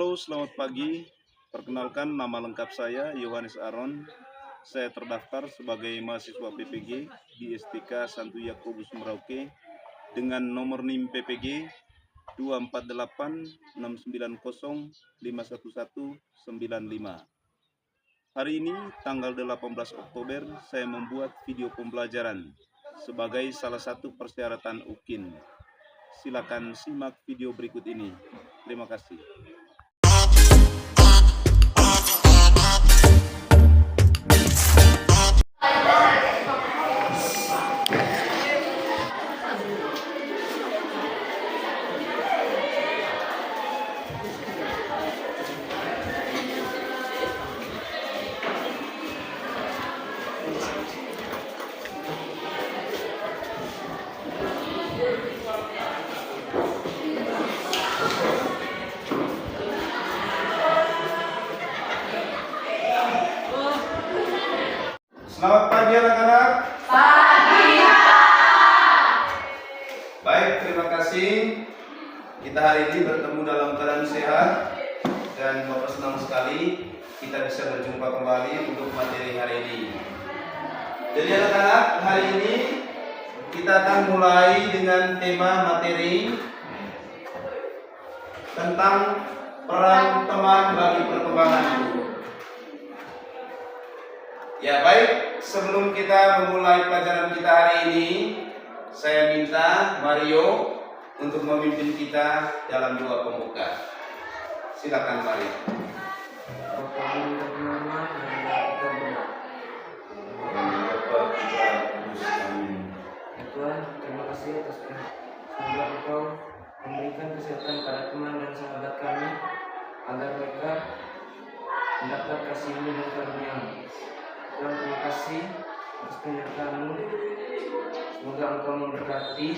Halo, selamat pagi. Perkenalkan, nama lengkap saya Yohanes Aron. Saya terdaftar sebagai mahasiswa PPG di STK Santo Yakobus Merauke dengan nomor NIM PPG 24869051195. Hari ini, tanggal 18 Oktober, saya membuat video pembelajaran sebagai salah satu persyaratan UKIN. Silakan simak video berikut ini. Terima kasih. Selamat pagi anak-anak. Pagi, Pak. Baik, terima kasih. Kita hari ini bertemu dalam keadaan sehat dan Bapak senang sekali kita bisa berjumpa kembali untuk materi hari ini. Jadi anak-anak, hari ini kita akan mulai dengan tema materi tentang peran teman bagi perkembanganku. Ya baik, sebelum kita memulai pelajaran kita hari ini, saya minta Mario untuk memimpin kita dalam doa pembuka. Silakan Mario. Tuhan, terima kasih atas semoga Engkau memberikan kesehatan pada teman dan sahabat kami agar mereka mendapat kasih-Mu dan karunia-Mu. Tuhan, terima kasih atas penyertaan-Mu. Semoga Engkau memberkati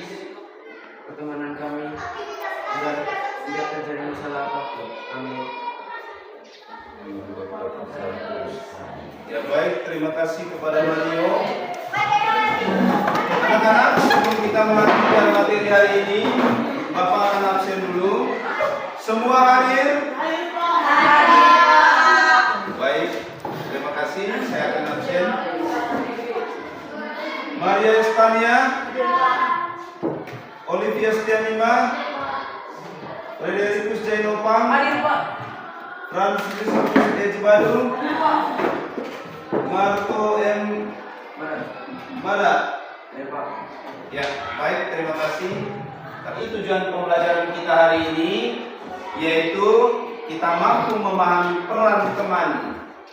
pertemanan kami agar tidak terjadi masalah apapun. Amin. Ya baik, terima kasih kepada Mario. Anak-anak, sebelum kita melanjutkan materi hari ini, Bapak akan absen dulu. Semua hadir? Baik, terima kasih. Saya akan absen. Maria Estania, Olivia Setianima, Frederikus Jainopang, Francis Ejbadu, Marco M. Mada. Ya, baik, terima kasih. Tapi tujuan pembelajaran kita hari ini yaitu kita mampu memahami peran teman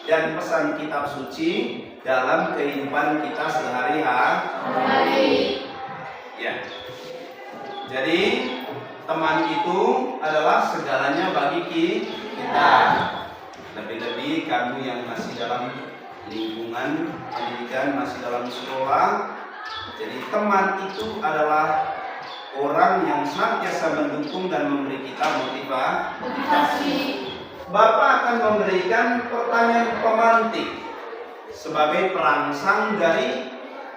dan pesan kitab suci dalam kehidupan kita sehari-hari. Ya. Jadi teman itu adalah segalanya bagi kita. Lebih-lebih kamu yang masih dalam lingkungan pendidikan, masih dalam sekolah. Jadi teman itu adalah orang yang senantiasa mendukung dan memberi kita motivasi. Bapak akan memberikan pertanyaan pemantik sebagai perangsang dari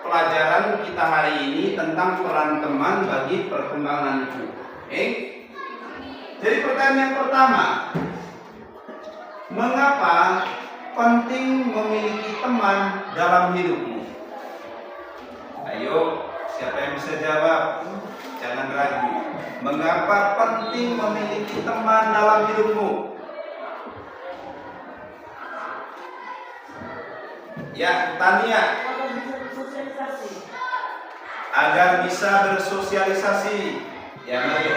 pelajaran kita hari ini tentang peran teman bagi perkembanganku. Oke? Jadi pertanyaan pertama, mengapa penting memiliki teman dalam hidupmu? Ayo, siapa yang bisa jawab? Jangan ragu. Mengapa penting memiliki teman dalam hidupmu? Ya, Tania. Agar bisa bersosialisasi. Ya, Mario.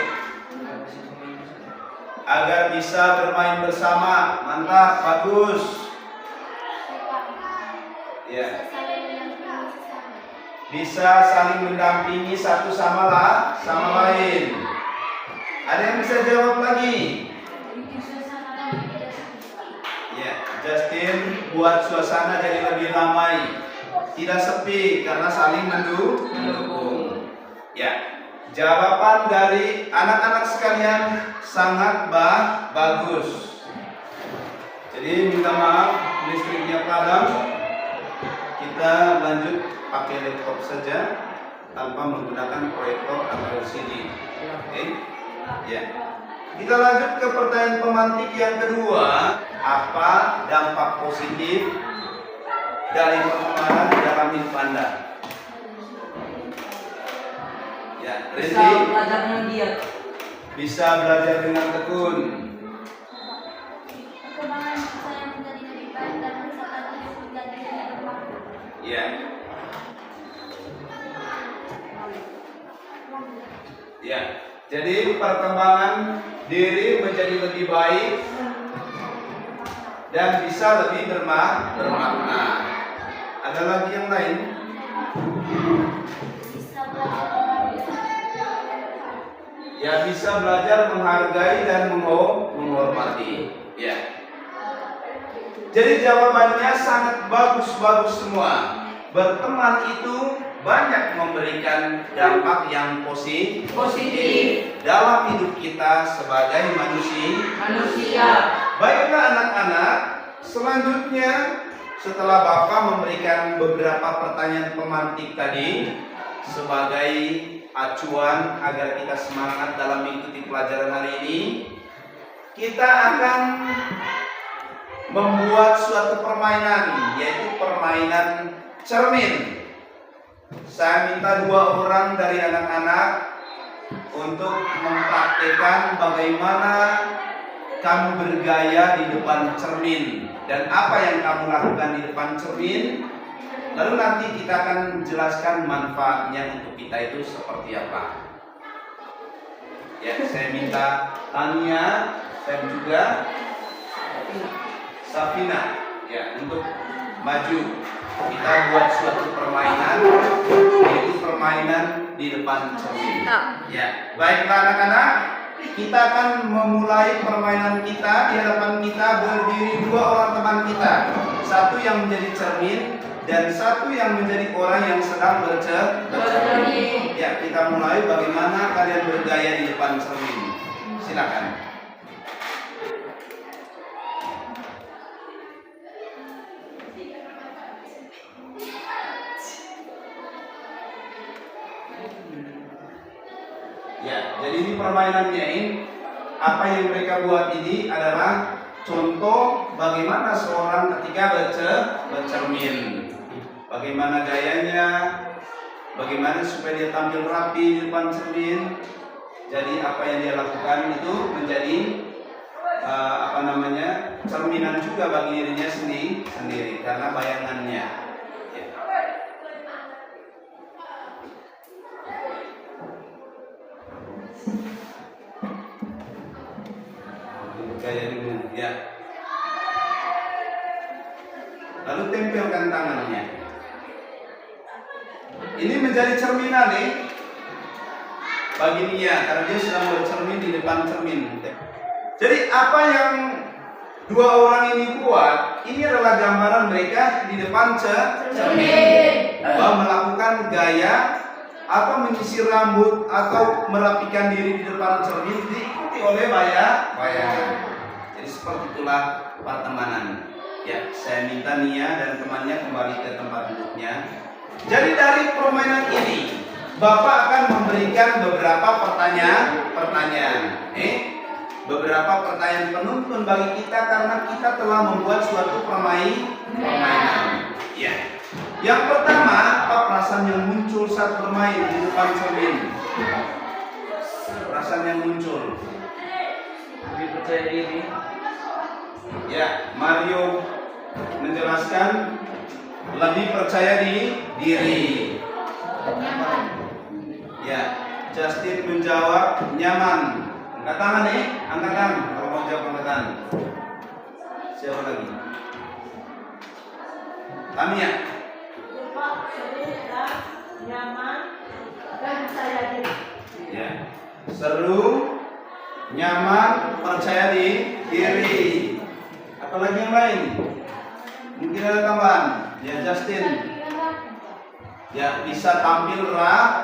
Agar bisa bermain bersama. Mantap, bagus. Ya. Bisa saling mendampingi satu sama lain. Ada yang bisa jawab lagi? Ya, Justin buat suasana jadi lebih ramai, tidak sepi karena saling mendukung. Ya, jawaban dari anak-anak sekalian sangat bagus. Jadi minta maaf listriknya padam. Kita lanjut pakai laptop saja tanpa menggunakan proyektor atau LCD. Oke? Ya. Kita lanjut ke pertanyaan pemantik yang kedua. Apa dampak positif dari pertemanan dalam hidup Anda? Ya, Bisa Randy, belajar dengan giat. bisa belajar dengan tekun. Perkembangan saya menjadi lebih baik dan kesehatan hidup menjadi lebih bermakna. Ya. Ya. Jadi perkembangan diri menjadi lebih baik dan bisa lebih bermakna. Ada lagi yang lain? Bisa belajar menghargai. Ya, bisa belajar menghargai dan menghormati. Ya. Jadi jawabannya sangat bagus-bagus semua. Berteman itu banyak memberikan dampak yang positif dalam hidup kita sebagai manusia. Baiklah anak-anak, selanjutnya setelah Bapak memberikan beberapa pertanyaan pemantik tadi sebagai acuan agar kita semangat dalam mengikuti pelajaran hari ini, kita akan membuat suatu permainan, yaitu permainan cermin. Saya minta 2 orang dari anak-anak untuk mempraktekkan bagaimana kamu bergaya di depan cermin dan apa yang kamu lakukan di depan cermin. Lalu nanti kita akan menjelaskan manfaatnya untuk kita itu seperti apa. Ya, saya minta Tania dan juga Safina ya untuk maju. Kita buat suatu permainan, yaitu permainan di depan cermin. Ya, baiklah anak-anak, kita akan memulai permainan kita. Di hadapan kita berdiri 2 orang teman kita, satu yang menjadi cermin dan satu yang menjadi orang yang sedang bercermin. Ya, kita mulai. Bagaimana kalian bergaya di depan cermin? Silakan. Ya, jadi ini permainannya ini. Apa yang mereka buat ini adalah contoh bagaimana seorang ketika bercermin. Bagaimana gayanya, bagaimana supaya dia tampil rapi di depan cermin. Jadi apa yang dia lakukan itu menjadi cerminan juga bagi dirinya sendiri karena bayangannya. Ya. Gaya dulu, ya. Lalu tempelkan tangannya. Ini menjadi cerminan nih bagi dia karena dia sedang bercermin di depan cermin. Jadi apa yang 2 orang ini buat, ini adalah gambaran mereka di depan cermin, bahwa melakukan gaya atau menyisir rambut atau merapikan diri di depan cermin diikuti oleh bayangan. Jadi seperti itulah pertemanan. Ya, saya minta Nia dan temannya kembali ke tempat duduknya. Jadi dari permainan ini, Bapak akan memberikan beberapa pertanyaan. Beberapa pertanyaan penuntun bagi kita karena kita telah membuat suatu permainan. Ya. Yang pertama, apa perasaan yang muncul saat bermain di depan cermin? Perasaan yang muncul. Lebih percaya diri. Ya, Mario menjelaskan lebih percaya diri. Ya, Justin menjawab nyaman. Angkat tangan nih, angkat tangan. Kalau mau jawab angkat tangan. Siapa lagi? Tania. Nyaman dan percaya diri. Ya, seru, nyaman, percaya diri. Apa lagi yang lain? Mungkin ada tambahan. Ya, Justin. Ya, bisa tampil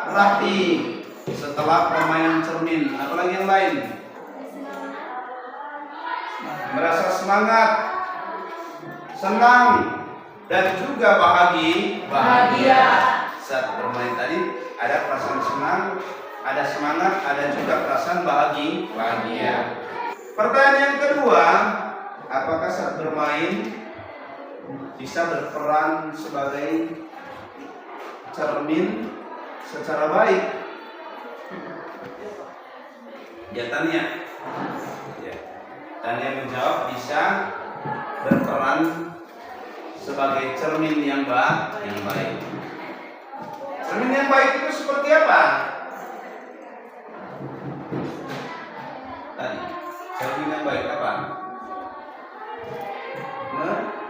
rapi setelah permainan cermin. Apa lagi yang lain? Merasa semangat, senang, dan juga bahagia. Saat bermain tadi ada perasaan senang, ada semangat, ada juga perasaan bahagia. Pertanyaan yang kedua, apakah saat bermain bisa berperan sebagai cermin secara baik? Dia tanya. Ya. Dan yang menjawab bisa berperan sebagai cermin yang baik. Cermin yang baik itu seperti apa? Tadi, cermin yang baik apa?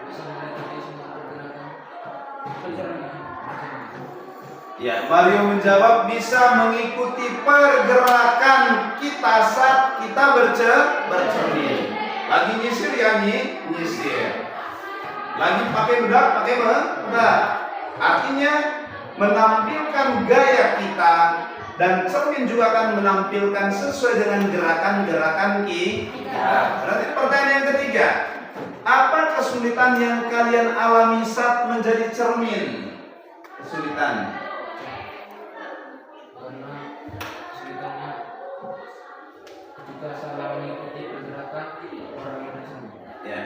Bisa mengikuti semua pergerakan. Ya, Mario menjawab bisa mengikuti pergerakan kita saat kita bercermin. Lagi nyisir ya nyisir. Lagi pakai bedak, Artinya menampilkan gaya kita, dan cermin juga akan menampilkan sesuai dengan gerakan-gerakan kita. Berarti pertanyaan yang ketiga, apa kesulitan yang kalian alami saat menjadi cermin? Kesulitan. Karena kesulitannya ketika salah mengikuti pergerakan orang yang bersama. Ya.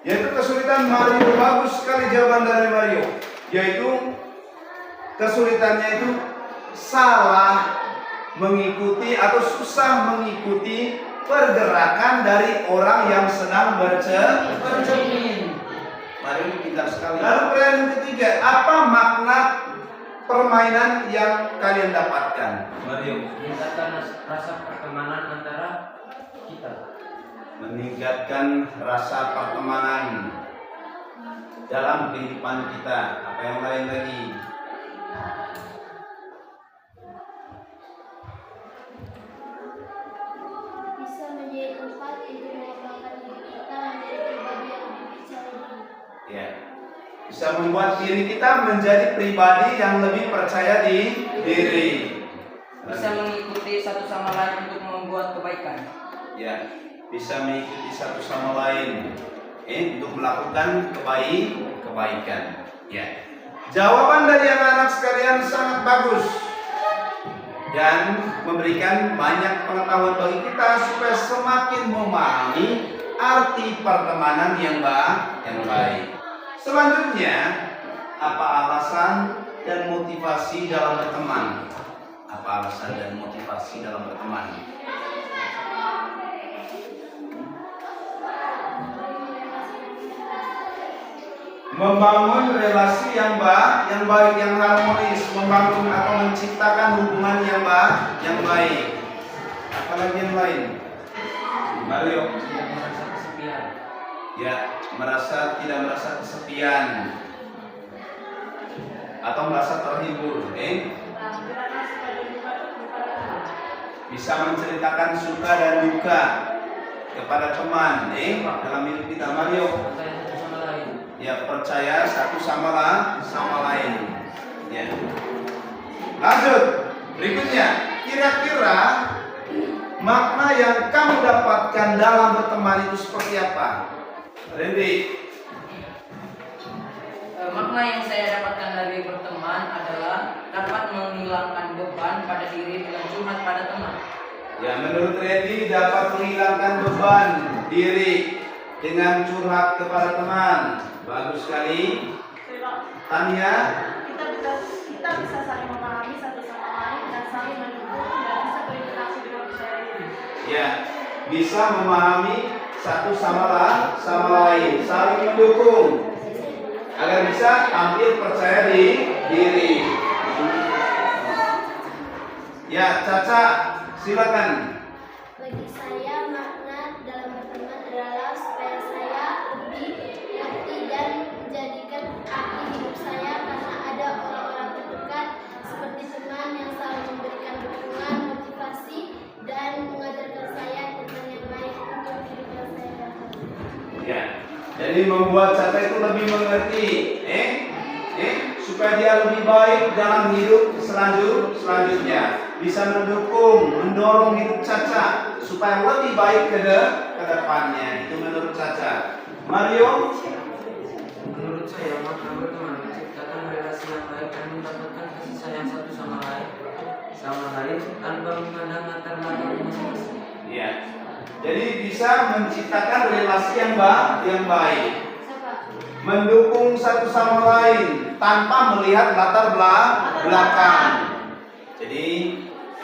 Yaitu kesulitan Mario. Bagus sekali jawaban dari Mario. Yaitu kesulitannya itu salah mengikuti atau susah mengikuti pergerakan dari orang yang sedang bercermin. Mario ini pintar sekali. Lalu pertanyaan yang ketiga, apa makna permainan yang kalian dapatkan? Mario. Meningkatkan rasa pertemanan antara kita. Meningkatkan rasa pertemanan dalam kehidupan kita. Apa yang lain lagi? Bisa menjadi tempat untuk mengembangkan diri kita menjadi pribadi yang lebih percaya diri. Ya. Bisa membuat diri kita menjadi pribadi yang lebih percaya diri. Bisa mengikuti satu sama lain untuk membuat kebaikan. Ya. Bisa mengikuti satu sama lain untuk melakukan kebaikan. Ya. Jawaban dari anak-anak sekalian sangat bagus dan memberikan banyak pengetahuan bagi kita supaya semakin memahami arti pertemanan yang baik. Selanjutnya, apa alasan dan motivasi dalam berteman? Apa alasan dan motivasi dalam berteman? Membangun relasi yang baik, yang harmonis, membangun atau menciptakan hubungan yang baik. Apalagi yang lain? Mario. Tidak merasa kesepian. Ya, tidak merasa kesepian atau merasa terhibur. Bisa menceritakan suka dan duka kepada teman, dalam hidup kita. Mario. Percaya satu sama lain. Ya, percaya satu sama lain. Ya. Lanjut. Berikutnya, kira-kira makna yang kamu dapatkan dalam berteman itu seperti apa? Randy. Makna yang saya dapatkan dari berteman adalah dapat menghilangkan beban pada diri dengan curhat pada teman. Ya, menurut Randy dapat menghilangkan beban diri dengan curhat kepada teman. Bagus sekali. Tania. Kita bisa saling memahami satu sama lain dan saling mendukung dan bisa berinteraksi dengan percaya diri. Ya, bisa memahami satu sama lain, saling mendukung agar bisa tampil percaya diri. Ya, Caca, silakan. Bagi saya makna dalam berteman adalah supaya saya lebih ngerti dan menjadikan arti hidup saya karena ada orang-orang terdekat seperti teman yang selalu memberikan dukungan, motivasi dan mengajarkan saya tentang yang baik untuk hidup yang saya dapat. Ya, jadi membuat Caca itu lebih mengerti, supaya dia lebih baik dalam hidup selanjutnya. Bisa mendukung, mendorong hidup Caca supaya lebih baik ke depannya. Itu menurut Caca. Mario? Menurut saya, makna berteman menciptakan relasi yang baik dan mendapatkan kasih sayang satu sama lain, sama lain tanpa memandang latar belakang masing-masing. Ya. Jadi bisa menciptakan relasi yang baik, mendukung satu sama lain tanpa melihat latar belakang. Jadi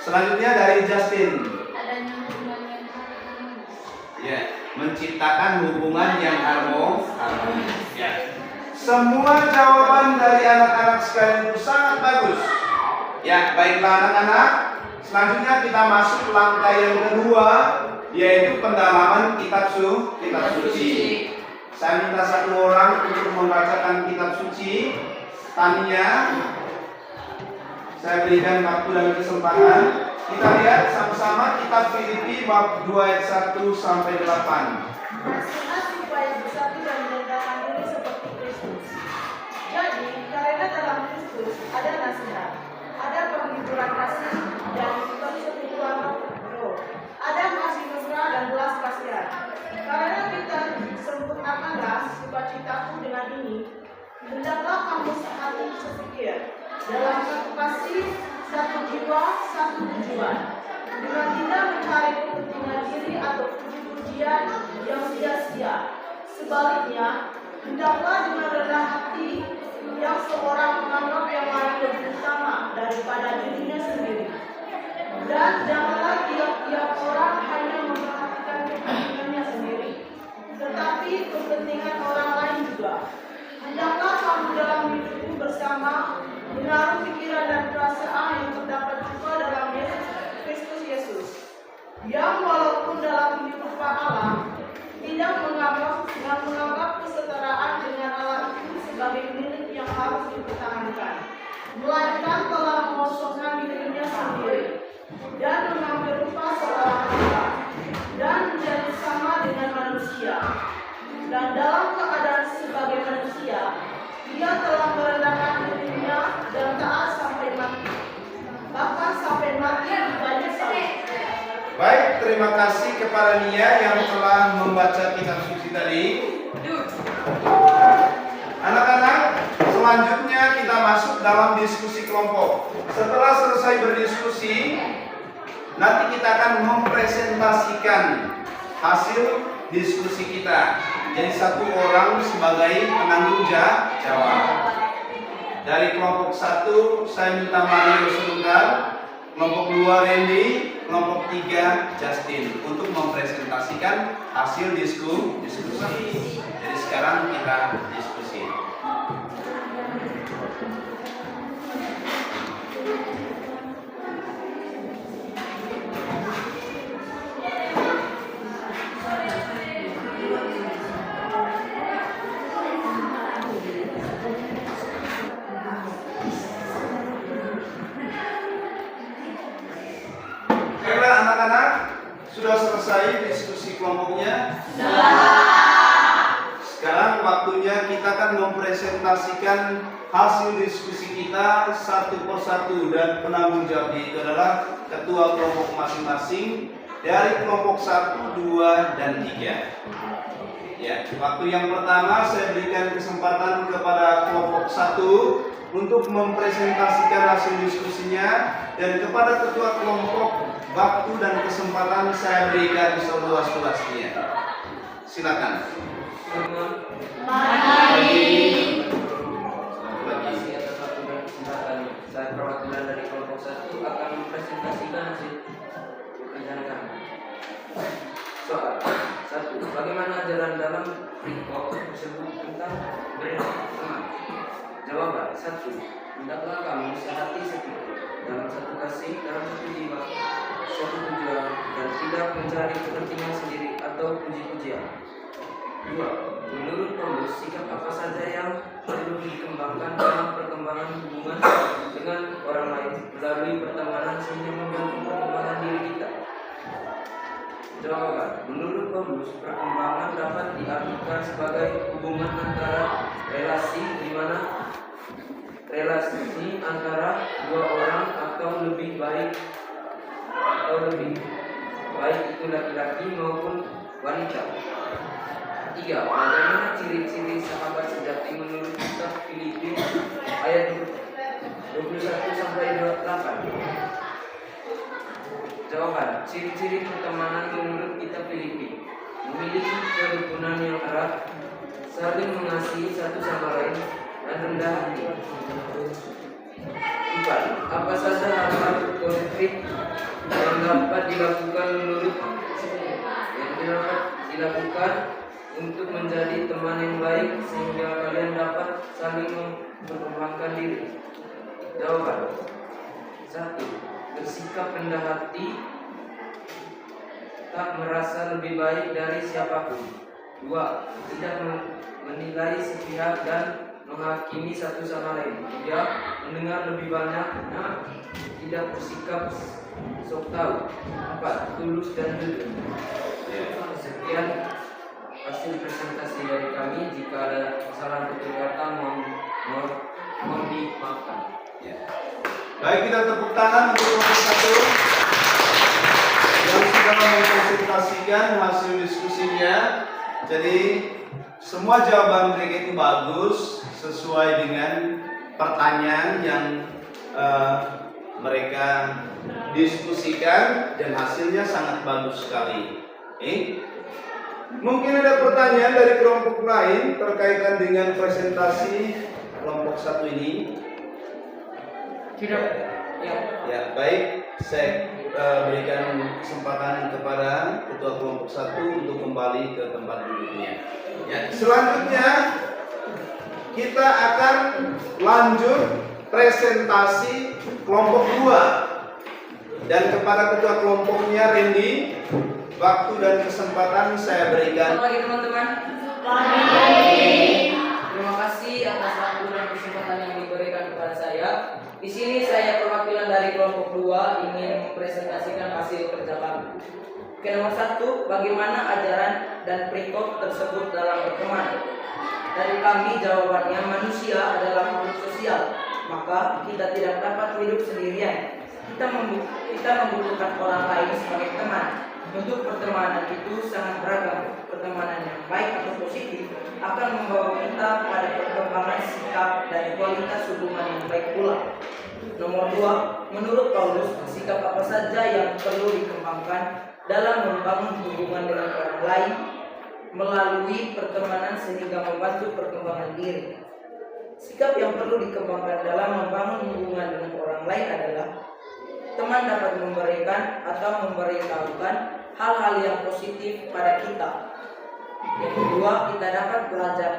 selanjutnya dari Justin. Adanya hubungan yang harmonis. Ya, menciptakan hubungan yang harmonis. Ya. Semua jawaban dari anak-anak sekalian itu sangat bagus. Ya, baiklah anak-anak. Selanjutnya kita masuk langkah yang kedua, yaitu pendalaman kitab suci. Saya minta satu orang untuk membacakan kitab suci. Tania, saya berikan waktu dan kesempatan. Kita lihat sama-sama kitab Filipi bab 2 ayat 1 sampai 8. Nasihat supaya bersatu dan merendahkan diri seperti Kristus. Jadi, karena dalam Kristus ada nasihat, ada penghiburan kasih dan persekutuan roh, ada kasih mesra dan belas kasihan. Karena kita sempurnakanlah sukacitaku dengan ini, hendaklah kamu sehati sepikir, dalam satu kasih, satu jiwa, satu tujuan, dengan tidak mencari kepentingan diri atau puji-pujian yang sia-sia. Sebaliknya, hendaklah dengan rendah hati yang seorang menganggap yang lain lebih utama daripada dirinya sendiri. Dan janganlah tiap-tiap orang hanya memperhatikan kepentingannya sendiri, tetapi kepentingan orang lain juga. Hendaklah kamu dalam hidupmu bersama menaruh pikiran dan perasaan yang terdapat juga dalam Kristus Yesus, yang walaupun dalam hidup Allah tidak menganggap kesetaraan dengan Allah itu sebagai milik yang harus dipertahankan, melainkan telah mengosongkan dirinya sendiri dan mengambil rupa seorang hamba dan menjadi sama dengan manusia. Dan dalam keadaan sebagai manusia, ia telah merendahkan dirinya dan taat sampai mati, bahkan sampai mati di kayu salib. Baik, terima kasih kepada Nia yang telah membaca kitab suci tadi. Anak-anak, selanjutnya kita masuk dalam diskusi kelompok. Setelah selesai berdiskusi, nanti kita akan mempresentasikan hasil diskusi kita. Jadi satu orang sebagai penanggung jawab. Dari kelompok 1 saya minta Mario sebentar, kelompok 2 Randy, kelompok 3 Justin untuk mempresentasikan hasil diskusi. Jadi sekarang kita diskusi. Baiklah anak-anak, sudah selesai diskusi kelompoknya? Sekarang waktunya kita akan mempresentasikan hasil diskusi kita satu persatu, dan penanggung jawab itu adalah ketua kelompok masing-masing dari kelompok 1, 2, dan 3. Ya, waktu yang pertama saya berikan kesempatan kepada kelompok 1 untuk mempresentasikan hasil diskusinya, dan kepada ketua kelompok waktu dan kesempatan saya berikan seluas-luasnya. Silakan. Terima kasih atas waktu dan kesempatannya. Saya perwakilan dari kelompok 1 akan mempresentasikan hasil pekerjaan kami. Soal 1. Bagaimana ajaran dalam report tersebut tentang berteman? Jawaban 1. Hendaklah kamu sehati sepikir, dalam satu kasih, dalam satu jiwa, satu tujuan, dan tidak mencari kepentingan sendiri atau puji-pujian. 2. Menurut Paulus, sikap apa saja yang perlu dikembangkan dalam perkembangan hubungan dengan orang lain melalui pertemanan sehingga membantu perkembangan diri kita. Jawaban. Menurut Paulus, perkembangan dapat diartikan sebagai hubungan antara relasi di mana relasi antara dua orang atau lebih baik itu laki-laki maupun wanita. 3. Bagaimana ciri-ciri sahabat sejati menurut kitab Filipi ayat 21 sampai 28. Jawaban. Ciri-ciri pertemanan menurut kitab Filipi: memiliki kerukunan yang erat, saling mengasihi satu sama lain, dan rendah hati. 4. Apa saja hal-hal konkret yang dapat dilakukan untuk menjadi teman yang baik sehingga kalian dapat saling mengembangkan diri? Jawaban. 1. Bersikap rendah hati, tak merasa lebih baik dari siapapun. 2. Tidak menilai sepihak dan menghakimi satu sama lain. 3. Mendengar lebih banyak, tidak bersikap sok tahu. 4. Tulus dan jujur. Sekian hasil presentasi dari kami. Jika ada kesalahan tutur kata mohon dimaafkan. Ya. Baik, kita tepuk tangan untuk kelompok 1 yang sudah mengkonsultasikan hasil diskusinya. Jadi semua jawaban mereka itu bagus, sesuai dengan pertanyaan yang mereka diskusikan, dan hasilnya sangat bagus sekali. Mungkin ada pertanyaan dari kelompok lain terkaitan dengan presentasi kelompok 1 ini? Tidak. Ya, baik. Saya berikan kesempatan kepada ketua kelompok 1 untuk kembali ke tempat duduknya. Ya, selanjutnya kita akan lanjut presentasi kelompok 2. Dan kepada ketua kelompoknya Randy, waktu dan kesempatan saya berikan. Selamat pagi teman-teman. Terima kasih atas waktu dan kesempatan yang diberikan kepada saya. Di sini saya perwakilan dari kelompok 2 ingin mempresentasikan hasil kerja kami. Oke, nomor 1, bagaimana ajaran dan perikop tersebut dalam berteman? Dari kami jawabannya, manusia adalah makhluk sosial, maka kita tidak dapat hidup sendirian. Kita membutuhkan orang lain sebagai teman. Bentuk pertemanan itu sangat beragam. Pertemanan yang baik atau positif akan membawa kita pada perkembangan sikap dan kualitas hubungan yang baik pula. Nomor 2, menurut Paulus, sikap apa saja yang perlu dikembangkan dalam membangun hubungan dengan orang lain melalui pertemanan sehingga membantu perkembangan diri. Sikap yang perlu dikembangkan dalam membangun hubungan dengan orang lain adalah: teman dapat memberikan atau memberitahukan hal-hal yang positif pada kita. Yang kedua, kita dapat belajar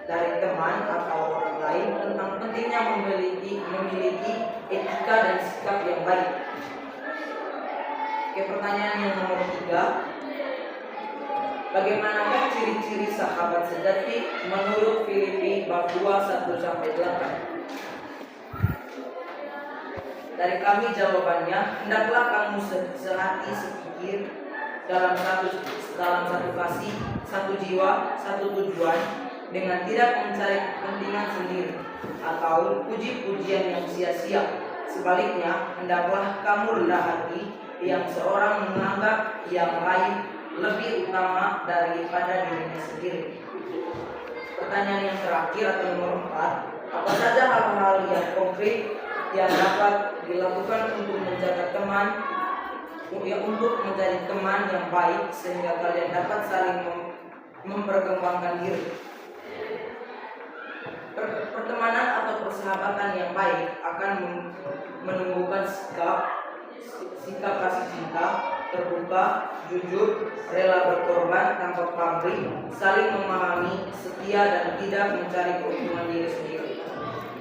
dari teman atau orang lain tentang pentingnya memiliki etika dan sikap yang baik. Oke, pertanyaan yang nomor 3, bagaimanakah ciri-ciri sahabat sejati menurut Filipi bab 2 1-8? Dari kami jawabannya, hendaklah kamu sehati sepikir dalam satu kasih, satu jiwa, satu tujuan, dengan tidak mencari kepentingan sendiri atau puji-pujian yang sia-sia. Sebaliknya, hendaklah kamu rendah hati, yang seorang menganggap yang lain lebih utama daripada dirinya sendiri. Pertanyaan yang terakhir atau nomor 4, apa saja hal-hal yang konkret yang dapat dilakukan untuk menjaga teman, untuk menjadi teman yang baik sehingga kalian dapat saling memperkembangkan diri? Pertemanan atau persahabatan yang baik akan menumbuhkan sikap kasih cinta, terbuka, jujur, rela berkorban tanpa pamrih, saling memahami, setia, dan tidak mencari keuntungan diri sendiri.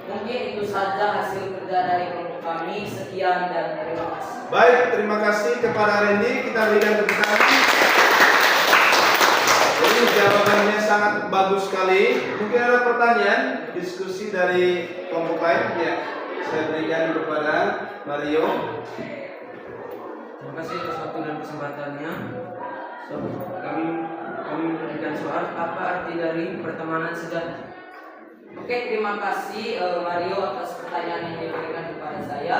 Mungkin itu saja hasil kerja dari kelompok kami. Sekian dan terima kasih. Baik, terima kasih kepada Randy. Kita berikan tepuk tangan. Jadi jawabannya sangat bagus sekali. Mungkin ada pertanyaan, diskusi dari kelompok lain? Ya, saya berikan kepada Mario. Terima kasih atas waktu dan kesempatannya. Kami memberikan soal, apa arti dari pertemanan sejati? Oke, terima kasih Mario atas pertanyaan yang diberikan kepada saya.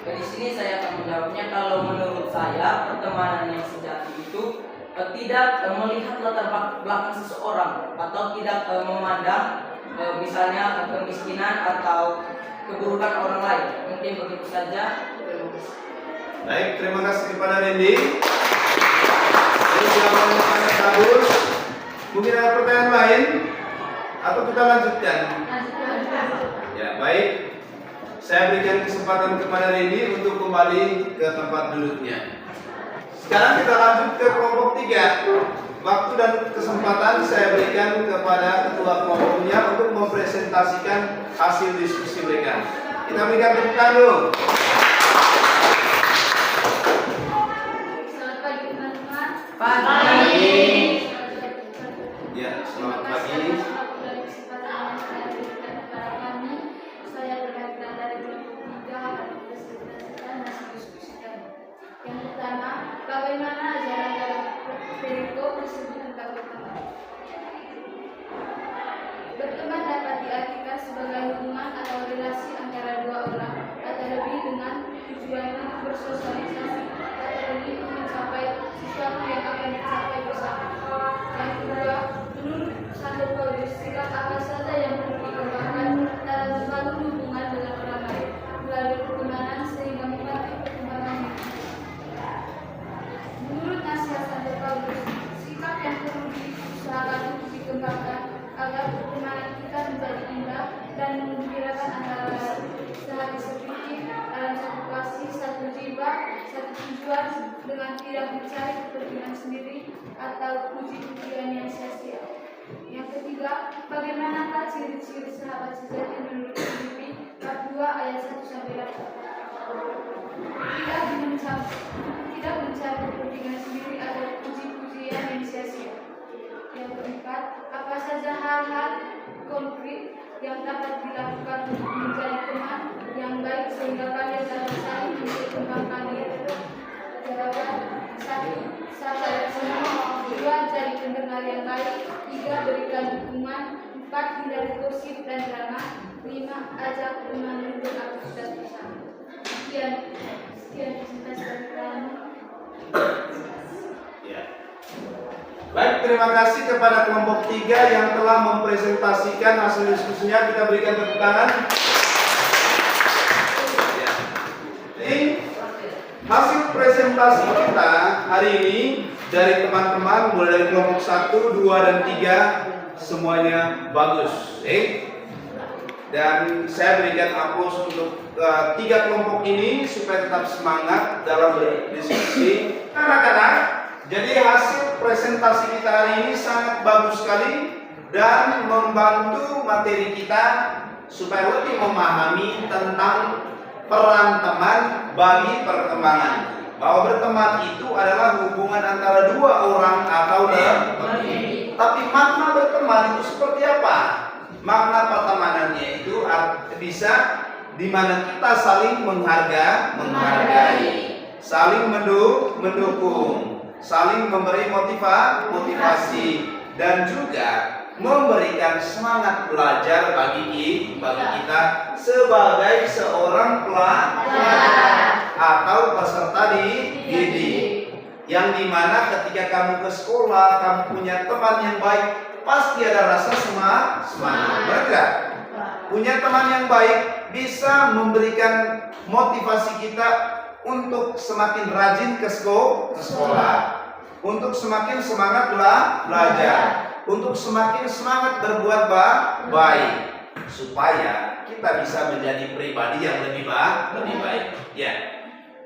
Dan di sini saya akan menjawabnya. Kalau menurut saya, pertemanan yang sejati itu tidak melihat latar belakang seseorang atau tidak memandang misalnya kemiskinan atau keburukan orang lain. Mungkin begitu saja. Terima kasih. Baik, terima kasih kepada Randy. Jadi jawabannya sangat bagus. Mungkin ada pertanyaan lain atau kita lanjutkan? Ya, baik. Saya berikan kesempatan kepada Randy untuk kembali ke tempat duduknya. Sekarang kita lanjut ke kelompok 3. Waktu dan kesempatan saya berikan kepada ketua kelompoknya untuk mempresentasikan hasil diskusi mereka. Kita berikan tepuk tangan dulu. Selamat pagi teman-teman. Pagi. Ya, selamat pagi. Dari kesempatan yang saya berikan kepada kami, saya perwakilan dari kelompok 3 akan mempresentasikan hasil diskusi kami. Yang pertama, bagaimana ajaran dalam perikop tersebut tentang berteman. Berteman dapat diartikan sebagai hubungan atau relasi antara dua orang atau lebih dengan tujuan untuk bersosialisasi atau lebih mencapai sesuatu yang akan dicapai bersama. Yang kedua, menurut Santo Paulus, sikap apa saja yang perlu dikembangkan dalam membangun hubungan dengan orang lain melalui pertemanan sehingga membantu perkembangan hidup. Menurut nasihat Santo Paulus, sikap yang perlu diusahakan untuk dikembangkan agar pertemanan kita menjadi indah dan menggembirakan antara lain, sehati sepikir, dalam satu kasih, satu jiwa, satu tujuan, dengan tidak mencari kepentingan sendiri atau puji-pujian yang sia-sia. Yang ketiga, bagaimanakah ciri-ciri sahabat sejati menurut Filipi bab 2 ayat 1-8. Tidak mencari kepentingan sendiri atau puji-pujian yang sia-sia. Yang keempat, apa saja hal-hal konkret yang dapat dilakukan untuk menjadi teman yang baik sehingga kalian dapat saling memperkembangkan diri. Jawaban: 1. Sabar semua. 2. Jadi pendengar yang baik. 3. Berikan dukungan. 4. Hindari gosip dan drama. 5. Ajak teman untuk aktivitas bersama. Sekian presentasi dari kami. Ya. Baik, terima kasih kepada kelompok 3 yang telah mempresentasikan hasil diskusinya. Kita berikan tepuk tangan. Ya. Ini hasil presentasi kita hari ini dari teman-teman mulai dari kelompok 1, 2, dan 3 semuanya bagus. Dan saya berikan aplaus untuk 3 kelompok ini supaya tetap semangat dalam berdiskusi. Anak-anak, jadi hasil presentasi kita hari ini sangat bagus sekali dan membantu materi kita supaya lebih memahami tentang peran teman bagi perkembangan. Bahwa berteman itu adalah hubungan antara dua orang atau lebih. Tapi makna berteman itu seperti apa? Makna pertemanannya itu bisa di mana kita saling menghargai, saling mendukung, saling memberi motivasi, dan juga memberikan semangat belajar bagi kita sebagai seorang pelajar atau peserta didik. Yang dimana ketika kamu ke sekolah, kamu punya teman yang baik, pasti ada rasa semangat. Benar? Punya teman yang baik bisa memberikan motivasi kita untuk semakin rajin ke sekolah, untuk semakin semangat belajar, untuk semakin semangat berbuat baik, supaya kita bisa menjadi pribadi yang lebih baik. Ya.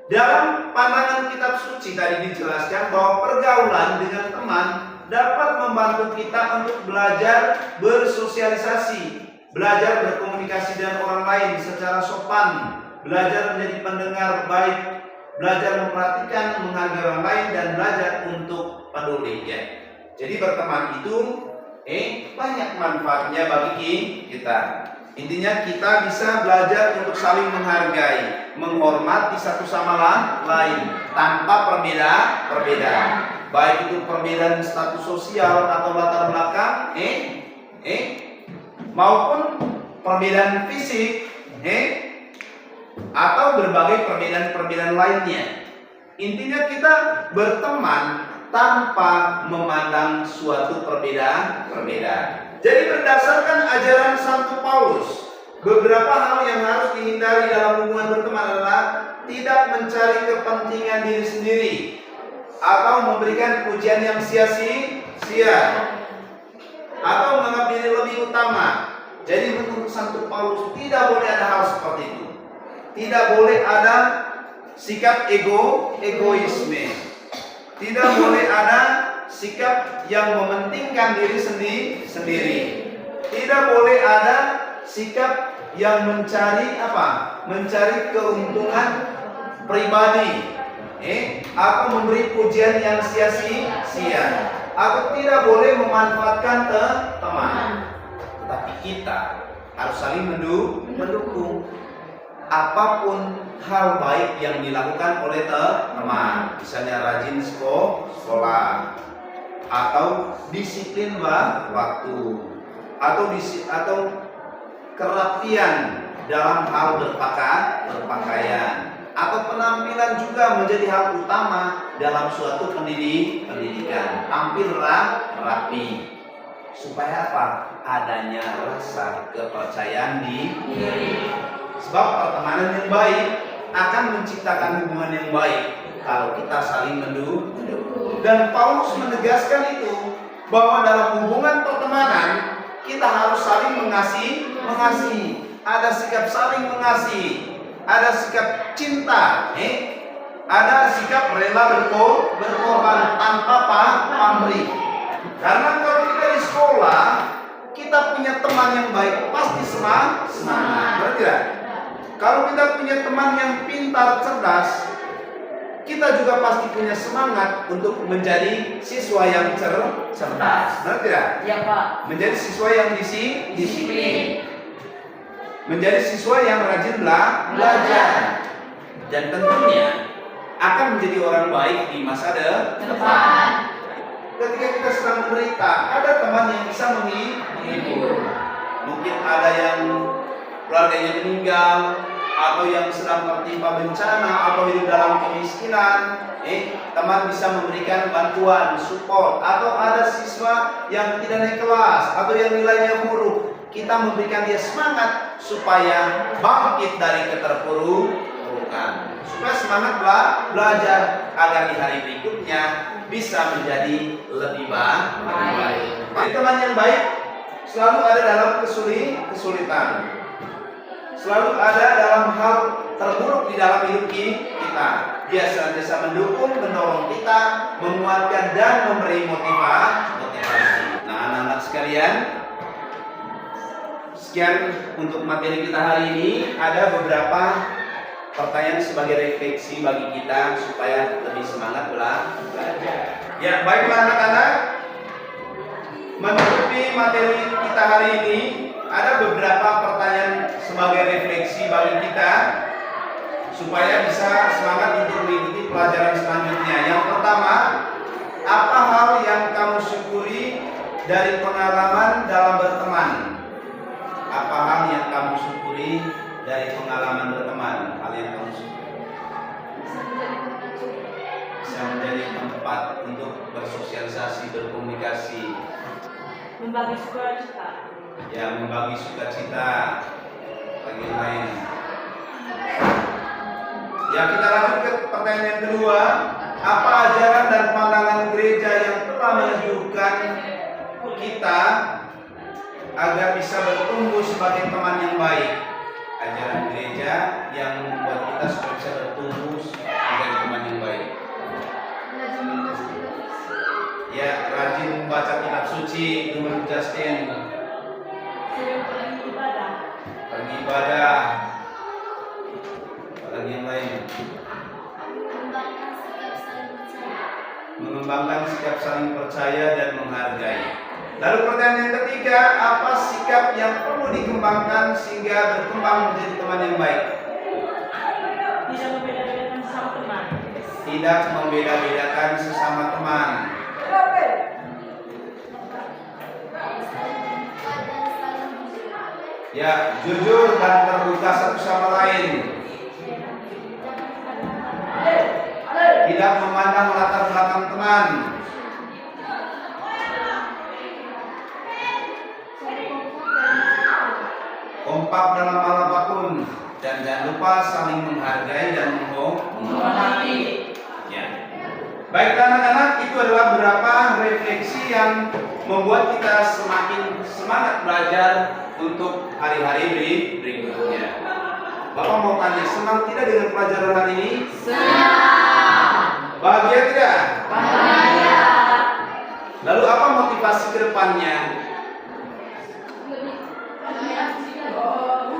Dalam pandangan kitab suci tadi dijelaskan bahwa pergaulan dengan teman dapat membantu kita untuk belajar bersosialisasi, belajar berkomunikasi dengan orang lain secara sopan, belajar menjadi pendengar baik, belajar memperhatikan, menghargai orang lain, dan belajar untuk peduli. Ya. Jadi berteman itu banyak manfaatnya bagi kita. Intinya kita bisa belajar untuk saling menghargai, menghormati satu sama lain tanpa perbedaan. Baik itu perbedaan status sosial atau latar belakang, maupun perbedaan fisik, atau berbagai perbedaan lainnya. Intinya kita berteman tanpa memandang suatu perbedaan. Jadi berdasarkan ajaran Santo Paulus, beberapa hal yang harus dihindari dalam hubungan berteman adalah tidak mencari kepentingan diri sendiri atau memberikan pujian yang sia-sia atau menganggap diri lebih utama. Jadi menurut Santo Paulus tidak boleh ada hal seperti itu. Tidak boleh ada sikap egoisme. Tidak boleh ada sikap yang mementingkan diri sendiri. Tidak boleh ada sikap yang mencari apa? Mencari keuntungan pribadi, atau memberi pujian yang sia-sia, atau tidak boleh memanfaatkan teman. Tapi kita harus saling mendukung. Apapun hal baik yang dilakukan oleh teman, misalnya rajin sekolah, atau disiplin waktu, atau kerapian dalam hal berpakaian, atau penampilan juga menjadi hal utama dalam suatu pendidikan. Tampillah rapi. Supaya apa? Adanya rasa kepercayaan diri. Sebab pertemanan yang baik akan menciptakan hubungan yang baik kalau kita saling mendukung. Dan Paulus menegaskan itu, bahwa dalam hubungan pertemanan kita harus saling mengasihi. Ada sikap saling mengasihi, ada sikap cinta, ada sikap rela berkorban tanpa pamrih. Karena kalau kita di sekolah, kita punya teman yang baik, pasti semangat. Berarti tidak? Kalau kita punya teman yang pintar, cerdas, kita juga pasti punya semangat untuk menjadi siswa yang cerdas. Benar tidak? Ya Pak. Menjadi siswa yang disiplin. Menjadi siswa yang rajin belajar. Dan tentunya akan menjadi orang baik di masa depan. Ketika kita sedang menderita, ada teman yang bisa menghibur. Mungkin ada yang keluarganya meninggal, atau yang sedang tertimpa bencana, atau hidup dalam kemiskinan, teman bisa memberikan bantuan, support. Atau ada siswa yang tidak naik kelas, atau yang nilainya buruk, kita memberikan dia semangat supaya bangkit dari keterpurukan, supaya semangat belajar agar di hari berikutnya bisa menjadi lebih baik. Jadi teman yang baik selalu ada dalam kesulitan, selalu ada dalam hal terburuk di dalam hidup kita. Dia senantiasa mendukung, menolong kita, menguatkan dan memberi motivasi. Nah, anak-anak sekalian, sekian untuk materi kita hari ini. Ada beberapa pertanyaan sebagai refleksi bagi kita supaya lebih semangat belajar. Ya, baiklah anak-anak. Menutupi materi kita hari ini, ada beberapa pertanyaan sebagai refleksi bagi kita supaya bisa semangat untuk mengikuti pelajaran selanjutnya. Yang pertama, apa hal yang kamu syukuri dari pengalaman dalam berteman? Apa hal yang kamu syukuri dari pengalaman berteman? Hal yang kamu syukuri bisa menjadi tempat untuk bersosialisasi, berkomunikasi, Membagi sukacita. ya, membagi sukacita bagi yang lain. Ya, kita lanjut ke pertanyaan yang kedua. Apa ajaran dan pandangan gereja yang telah meneguhkan kita agar bisa bertumbuh sebagai teman yang baik? Ajaran gereja yang membuat kita supaya bisa bertumbuh menjadi teman yang baik. Ya, rajin membaca kitab suci, Teman Justin. Sering pergi ibadah. Pergi ibadah. Apalagi yang lain. Mengembangkan sikap saling percaya dan menghargai. Lalu pertanyaan yang ketiga, apa sikap yang perlu dikembangkan sehingga berkembang menjadi teman yang baik? Tidak membeda-bedakan sesama teman. Tidak membeda-bedakan sesama teman. Ya, jujur dan terbuka satu sama lain. Tidak memandang latar belakang teman. Kompak dalam hal apapun. Dan jangan lupa saling menghargai dan Ya. Baiklah anak-anak, itu adalah beberapa refleksi yang membuat kita semakin semangat belajar untuk hari-hari berikutnya. Bapak mau tanya, senang tidak dengan pelajaran hari ini? Senang. Bahagia tidak? Bahagia. Lalu apa motivasi ke depannya?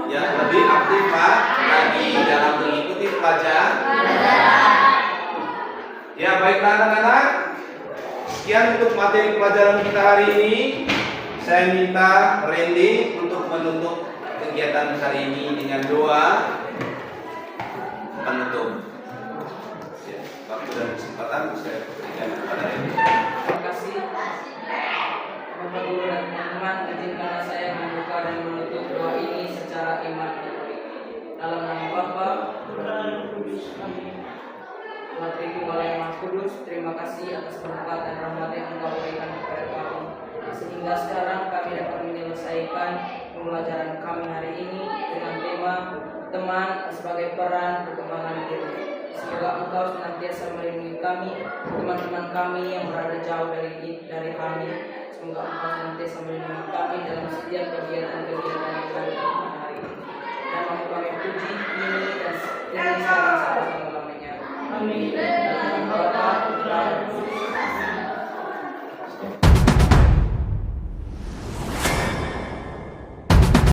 Ya, lebih aktif lagi dalam mengikuti pelajaran. Ya, baiklah anak-anak. Sekian untuk materi pelajaran kita hari ini. Saya minta Randy untuk menutup kegiatan hari ini dengan doa penutup. Ya, waktu dan kesempatan saya berikan kepada Randy. Terima kasih Bapak Guru dan teman-teman, izinkanlah saya membuka dan menutup doa ini secara iman Katolik. Dalam nama Bapa, Tuhan Tritunggal yang Maha Kudus, terima kasih atas berkat dan rahmat yang Engkau berikan kepada kami, sehingga sekarang kami dapat menyelesaikan pembelajaran kami hari ini dengan tema teman sebagai peran perkembangan diri. Semoga Engkau senantiasa melindungi kami, teman-teman kami yang berada jauh dari kami. Semoga Engkau senantiasa melindungi kami dalam setiap kegiatan-kegiatan yang kami lakukan hari ini. Dan mau kami puji ini dan sekarang sampai